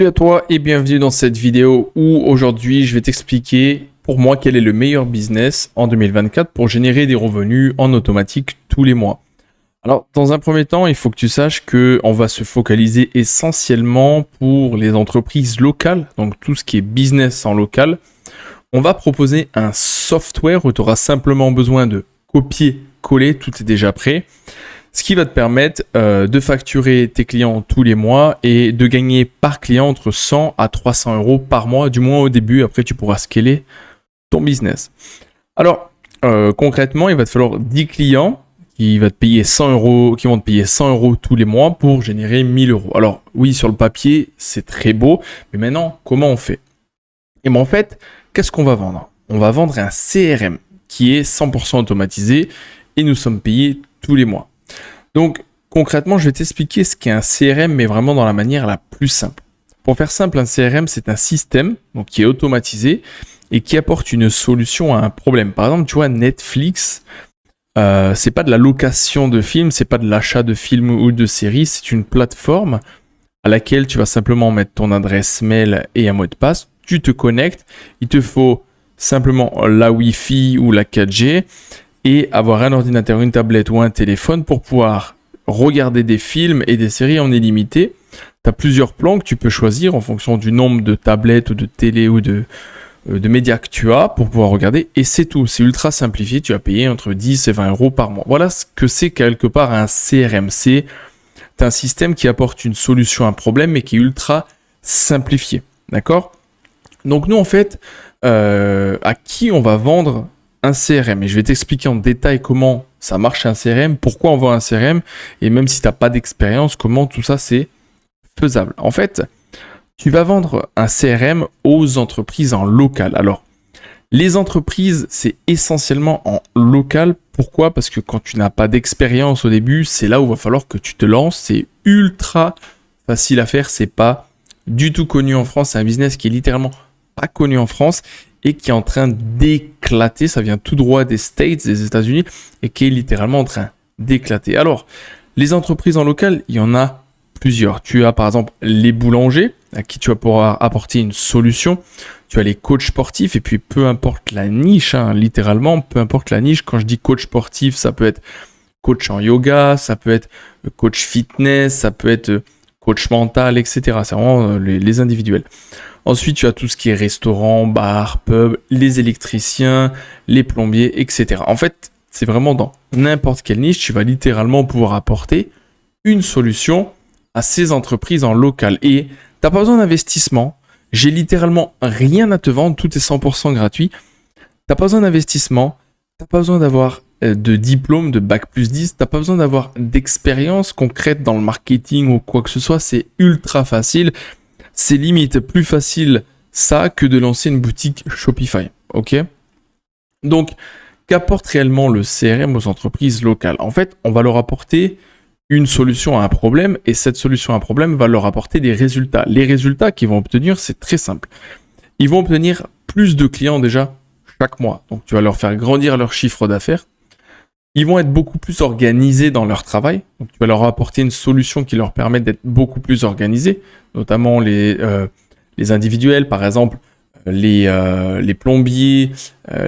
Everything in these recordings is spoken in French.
Salut à toi et bienvenue dans cette vidéo où aujourd'hui je vais t'expliquer pour moi quel est le meilleur business en 2024 pour générer des revenus en automatique tous les mois. Alors dans un premier temps, il faut que tu saches qu'on va se focaliser essentiellement pour les entreprises locales, donc tout ce qui est business en local. On va proposer un software où tu auras simplement besoin de copier-coller, tout est déjà prêt. Ce qui va te permettre de facturer tes clients tous les mois et de gagner par client entre 100 à 300 euros par mois, du moins au début. Après, tu pourras scaler ton business. Alors, concrètement, il va te falloir 10 clients qui vont te payer 100 euros tous les mois pour générer 1000 euros. Alors, oui, sur le papier, c'est très beau, mais maintenant, comment on fait? Et bien, en fait, qu'est-ce qu'on va vendre? On va vendre un CRM qui est 100% automatisé et nous sommes payés tous les mois. Donc, concrètement, je vais t'expliquer ce qu'est un CRM, mais vraiment dans la manière la plus simple. Pour faire simple, un CRM, c'est un système donc, qui est automatisé et qui apporte une solution à un problème. Par exemple, tu vois, Netflix, c'est pas de la location de films, c'est pas de l'achat de films ou de séries, c'est une plateforme à laquelle tu vas simplement mettre ton adresse mail et un mot de passe. Tu te connectes, il te faut simplement la Wi-Fi ou la 4G et avoir un ordinateur, une tablette ou un téléphone pour pouvoir regarder des films et des séries en illimité. Tu as plusieurs plans que tu peux choisir en fonction du nombre de tablettes ou de télé ou de médias que tu as pour pouvoir regarder. Et c'est tout, c'est ultra simplifié. Tu vas payer entre 10 et 20 euros par mois. Voilà ce que c'est quelque part un CRM. C'est un système qui apporte une solution à un problème mais qui est ultra simplifié. D'accord ? Donc nous en fait, à qui on va vendre un CRM, et je vais t'expliquer en détail comment ça marche un CRM, pourquoi on vend un CRM, et même si tu n'as pas d'expérience, comment tout ça c'est faisable. En fait, tu vas vendre un CRM aux entreprises en local. Alors, les entreprises, c'est essentiellement en local. Pourquoi ? Parce que quand tu n'as pas d'expérience au début, c'est là où il va falloir que tu te lances. C'est ultra facile à faire, c'est pas du tout connu en France, c'est un business qui est littéralement pas connu en France et qui est en train d'éclater, ça vient tout droit des States, des États-Unis, et qui est littéralement en train d'éclater. Alors, les entreprises en local, il y en a plusieurs. Tu as par exemple les boulangers, à qui tu vas pouvoir apporter une solution. Tu as les coachs sportifs, et puis peu importe la niche, littéralement, peu importe la niche. Quand je dis coach sportif, ça peut être coach en yoga, ça peut être coach fitness, ça peut être coach mental, etc. C'est vraiment les individuels. Ensuite, tu as tout ce qui est restaurant, bar, pub, les électriciens, les plombiers, etc. En fait, c'est vraiment dans n'importe quelle niche, tu vas littéralement pouvoir apporter une solution à ces entreprises en local. Et tu n'as pas besoin d'investissement. J'ai littéralement rien à te vendre, tout est 100% gratuit. Tu n'as pas besoin d'investissement, tu n'as pas besoin d'avoir de diplôme, de bac+10, tu n'as pas besoin d'avoir d'expérience concrète dans le marketing ou quoi que ce soit, c'est ultra facile. C'est limite plus facile ça que de lancer une boutique Shopify, ok ? Donc, qu'apporte réellement le CRM aux entreprises locales ? En fait, on va leur apporter une solution à un problème et cette solution à un problème va leur apporter des résultats. Les résultats qu'ils vont obtenir, c'est très simple. Ils vont obtenir plus de clients déjà chaque mois. Donc, tu vas leur faire grandir leur chiffre d'affaires. Ils vont être beaucoup plus organisés dans leur travail. Donc, tu vas leur apporter une solution qui leur permet d'être beaucoup plus organisés, notamment les individuels, par exemple, les plombiers,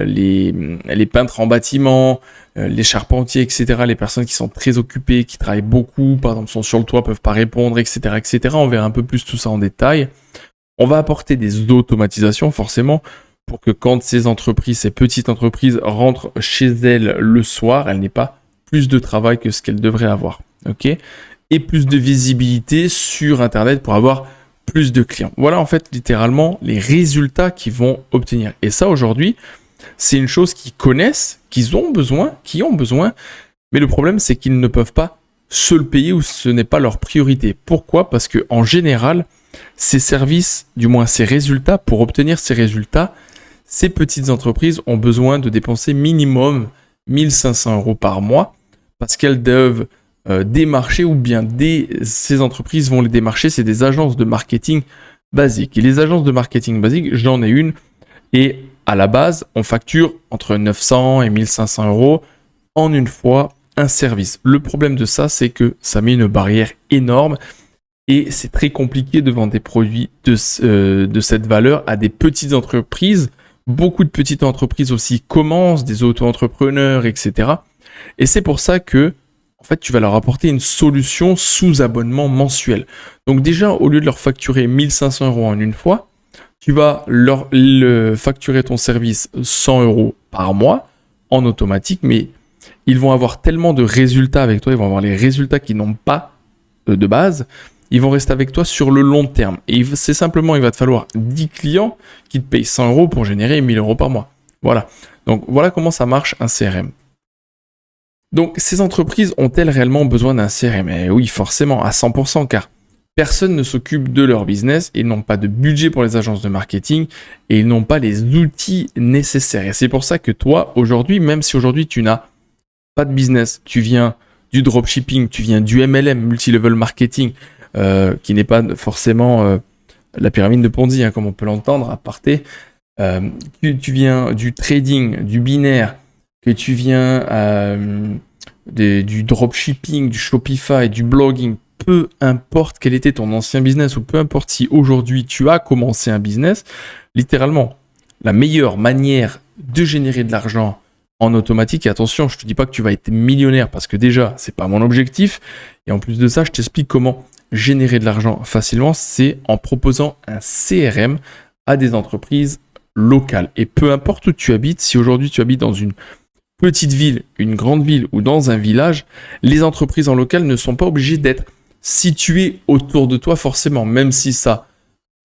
les peintres en bâtiment, les charpentiers, etc. Les personnes qui sont très occupées, qui travaillent beaucoup, par exemple, sont sur le toit, peuvent pas répondre, etc., etc. On verra un peu plus tout ça en détail. On va apporter des automatisations, forcément, pour que quand ces petites entreprises rentrent chez elles le soir, elles n'aient pas plus de travail que ce qu'elles devraient avoir, ok ? Et plus de visibilité sur Internet pour avoir plus de clients. Voilà en fait littéralement les résultats qu'ils vont obtenir. Et ça aujourd'hui, c'est une chose qu'ils connaissent, qui ont besoin, mais le problème c'est qu'ils ne peuvent pas se le payer ou ce n'est pas leur priorité. Pourquoi ? Parce que en général, ces services, du moins ces résultats, pour obtenir ces résultats, ces petites entreprises ont besoin de dépenser minimum 1500 euros par mois parce qu'elles doivent démarcher ou bien ces entreprises vont les démarcher. C'est des agences de marketing basiques. Et les agences de marketing basiques, j'en ai une et à la base, on facture entre 900 et 1500 euros en une fois un service. Le problème de ça, c'est que ça met une barrière énorme Et c'est très compliqué de vendre des produits de cette valeur à des petites entreprises. Beaucoup de petites entreprises aussi commencent, des auto-entrepreneurs, etc. Et c'est pour ça que, en fait, tu vas leur apporter une solution sous abonnement mensuel. Donc déjà, au lieu de leur facturer 1500 € en une fois, tu vas leur facturer ton service 100 € par mois en automatique, mais ils vont avoir tellement de résultats avec toi, ils vont avoir les résultats qu'ils n'ont pas de base, ils vont rester avec toi sur le long terme. Et c'est simplement, il va te falloir 10 clients qui te payent 100 € pour générer 1000 € par mois. Voilà. Donc voilà comment ça marche un CRM. Donc ces entreprises ont-elles réellement besoin d'un CRM? Eh oui, forcément, à 100%, car personne ne s'occupe de leur business, ils n'ont pas de budget pour les agences de marketing et ils n'ont pas les outils nécessaires. Et c'est pour ça que toi, aujourd'hui, même si aujourd'hui tu n'as pas de business, tu viens du dropshipping, tu viens du MLM, multi-level marketing, qui n'est pas forcément la pyramide de Ponzi, hein, comme on peut l'entendre à parté. Tu viens du trading, du binaire, que tu viens du dropshipping, du Shopify, du blogging, peu importe quel était ton ancien business ou peu importe si aujourd'hui tu as commencé un business, littéralement, la meilleure manière de générer de l'argent en automatique, et attention, je te dis pas que tu vas être millionnaire parce que déjà, c'est pas mon objectif, et en plus de ça, je t'explique comment générer de l'argent facilement, c'est en proposant un CRM à des entreprises locales. Et peu importe où tu habites, si aujourd'hui tu habites dans une petite ville, une grande ville ou dans un village, les entreprises en local ne sont pas obligées d'être situées autour de toi forcément, même si ça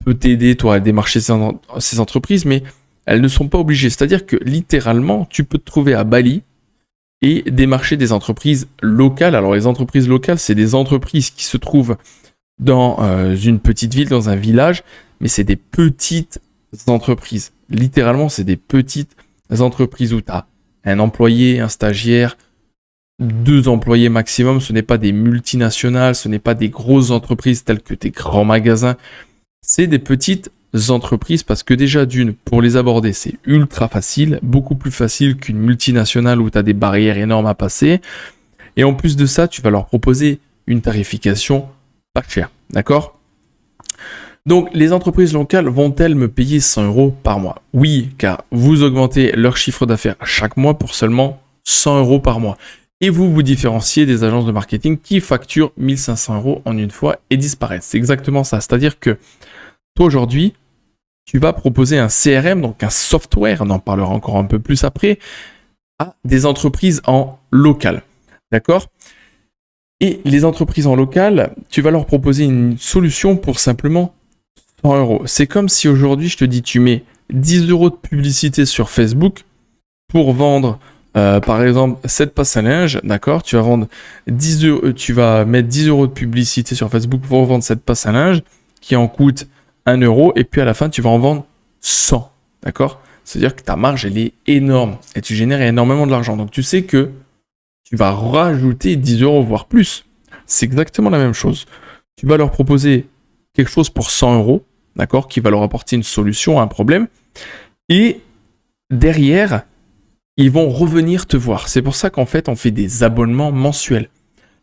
peut t'aider toi à démarcher ces entreprises, mais elles ne sont pas obligées. C'est-à-dire que littéralement, tu peux te trouver à Bali et démarcher des entreprises locales. Alors les entreprises locales, c'est des entreprises qui se trouvent dans une petite ville, dans un village, mais c'est des petites entreprises. Littéralement, c'est des petites entreprises où tu as un employé, un stagiaire, 2 employés maximum. Ce n'est pas des multinationales, ce n'est pas des grosses entreprises telles que des grands magasins. C'est des petites entreprises parce que déjà d'une, pour les aborder, c'est ultra facile, beaucoup plus facile qu'une multinationale où tu as des barrières énormes à passer. Et en plus de ça, tu vas leur proposer une tarification pas chère, d'accord? Donc, les entreprises locales vont-elles me payer 100 € par mois? Oui, car vous augmentez leur chiffre d'affaires chaque mois pour seulement 100 € par mois. Et vous vous différenciez des agences de marketing qui facturent 1500 € en une fois et disparaissent. C'est exactement ça. C'est-à-dire que toi, aujourd'hui, tu vas proposer un CRM, donc un software, on en parlera encore un peu plus après, à des entreprises en local. D'accord? Et les entreprises en local, tu vas leur proposer une solution pour simplement 100 €. C'est comme si aujourd'hui, je te dis, tu mets 10 € de publicité sur Facebook pour vendre, par exemple, cette passe à linge, d'accord? Tu vas vendre 10 €, tu vas mettre 10 € de publicité sur Facebook pour vendre cette passe à linge qui en coûte 1 € et puis à la fin, tu vas en vendre 100, d'accord? C'est-à-dire que ta marge, elle est énorme et tu génères énormément de l'argent. Donc, tu sais que tu vas rajouter 10 €, voire plus. C'est exactement la même chose. Tu vas leur proposer quelque chose pour 100 €, d'accord, qui va leur apporter une solution à un problème. Et derrière, ils vont revenir te voir. C'est pour ça qu'en fait, on fait des abonnements mensuels.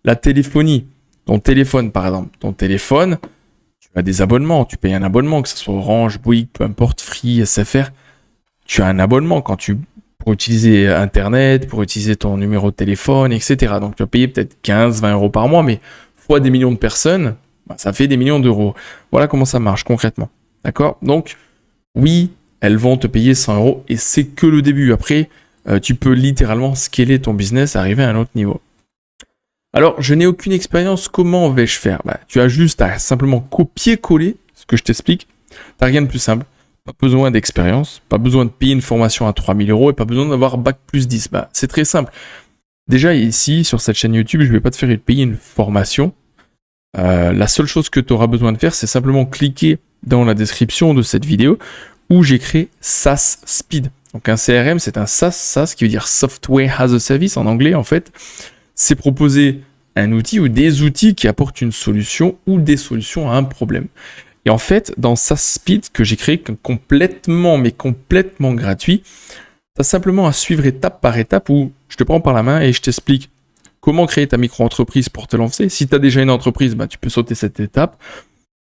La téléphonie, ton téléphone par exemple, ton téléphone, tu as des abonnements, tu payes un abonnement, que ce soit Orange, Bouygues, peu importe, Free, SFR. Tu as un abonnement pour utiliser Internet, pour utiliser ton numéro de téléphone, etc. Donc tu vas payer peut-être 15, 20 € par mois, mais fois des millions de personnes, ça fait des millions d'euros. Voilà comment ça marche concrètement. D'accord? Donc, oui, elles vont te payer 100 € et c'est que le début. Après, tu peux littéralement scaler ton business, arriver à un autre niveau. Alors, je n'ai aucune expérience. Comment vais-je faire? Tu as juste à simplement copier-coller ce que je t'explique. Tu n'as rien de plus simple. Pas besoin d'expérience, pas besoin de payer une formation à 3000 € et pas besoin d'avoir bac plus 10. C'est très simple. Déjà, ici, sur cette chaîne YouTube, je ne vais pas te faire payer une formation. La seule chose que tu auras besoin de faire, c'est simplement cliquer dans la description de cette vidéo où j'ai créé SaaS Speed. Donc un CRM, c'est un SaaS qui veut dire Software as a Service en anglais en fait. C'est proposer un outil ou des outils qui apportent une solution ou des solutions à un problème. Et en fait, dans SaaS Speed que j'ai créé complètement gratuit, tu as simplement à suivre étape par étape où je te prends par la main et je t'explique comment créer ta micro-entreprise pour te lancer. Si tu as déjà une entreprise, bah, tu peux sauter cette étape.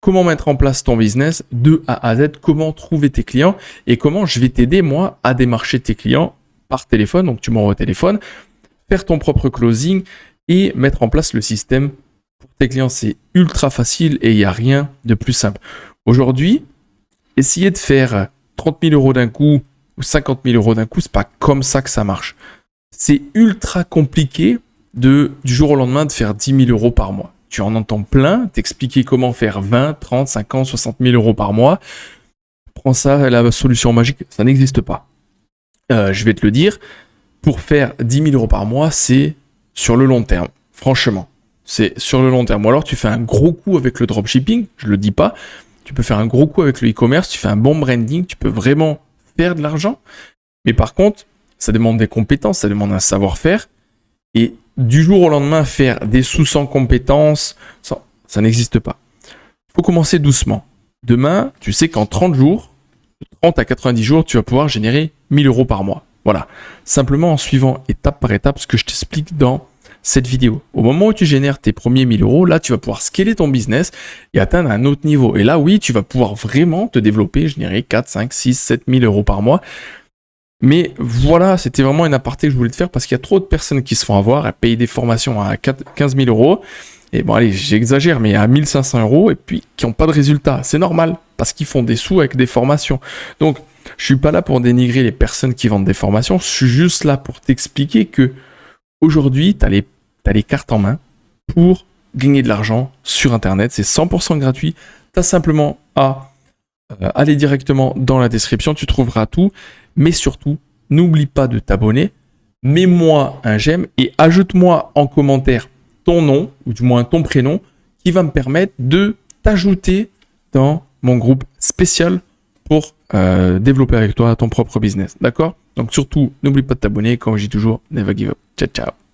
Comment mettre en place ton business de A à Z, comment trouver tes clients et comment je vais t'aider, moi, à démarcher tes clients par téléphone. Donc, tu m'envoies au téléphone, faire ton propre closing et mettre en place le système pour tes clients. C'est ultra facile et il n'y a rien de plus simple. Aujourd'hui, essayer de faire 30 000 euros d'un coup ou 50 000 euros d'un coup, c'est pas comme ça que ça marche. C'est ultra compliqué du jour au lendemain de faire 10 000 euros par mois. Tu en entends plein, t'expliquer comment faire 20, 30, 50, 60 000 euros par mois. Prends ça, la solution magique, ça n'existe pas. Je vais te le dire, pour faire 10 000 euros par mois, c'est sur le long terme. Franchement, c'est sur le long terme. Ou alors tu fais un gros coup avec le dropshipping, je le dis pas. Tu peux faire un gros coup avec le e-commerce, tu fais un bon branding, tu peux vraiment faire de l'argent. Mais par contre, ça demande des compétences, ça demande un savoir-faire. Et du jour au lendemain, faire des sous sans compétences, ça n'existe pas. Il faut commencer doucement. Demain, tu sais qu'en 30 jours, 30 à 90 jours, tu vas pouvoir générer 1000 euros par mois. Voilà. Simplement en suivant étape par étape ce que je t'explique dans cette vidéo. Au moment où tu génères tes premiers 1000 euros, là, tu vas pouvoir scaler ton business et atteindre un autre niveau. Et là, oui, tu vas pouvoir vraiment te développer, générer 4, 5, 6, 7 000 euros par mois. Mais voilà, c'était vraiment une aparté que je voulais te faire parce qu'il y a trop de personnes qui se font avoir à payer des formations à 15 000 euros. Et bon, allez, j'exagère, mais à 1500 euros et puis qui n'ont pas de résultat. C'est normal parce qu'ils font des sous avec des formations. Donc, je suis pas là pour dénigrer les personnes qui vendent des formations. Je suis juste là pour t'expliquer que aujourd'hui, tu as les cartes en main pour gagner de l'argent sur Internet. C'est 100% gratuit. Tu as simplement à aller directement dans la description. Tu trouveras tout. Mais surtout, n'oublie pas de t'abonner, mets-moi un j'aime et ajoute-moi en commentaire ton nom, ou du moins ton prénom, qui va me permettre de t'ajouter dans mon groupe spécial pour développer avec toi ton propre business. D'accord? Donc surtout, n'oublie pas de t'abonner. Comme je dis toujours, never give up. Ciao, ciao.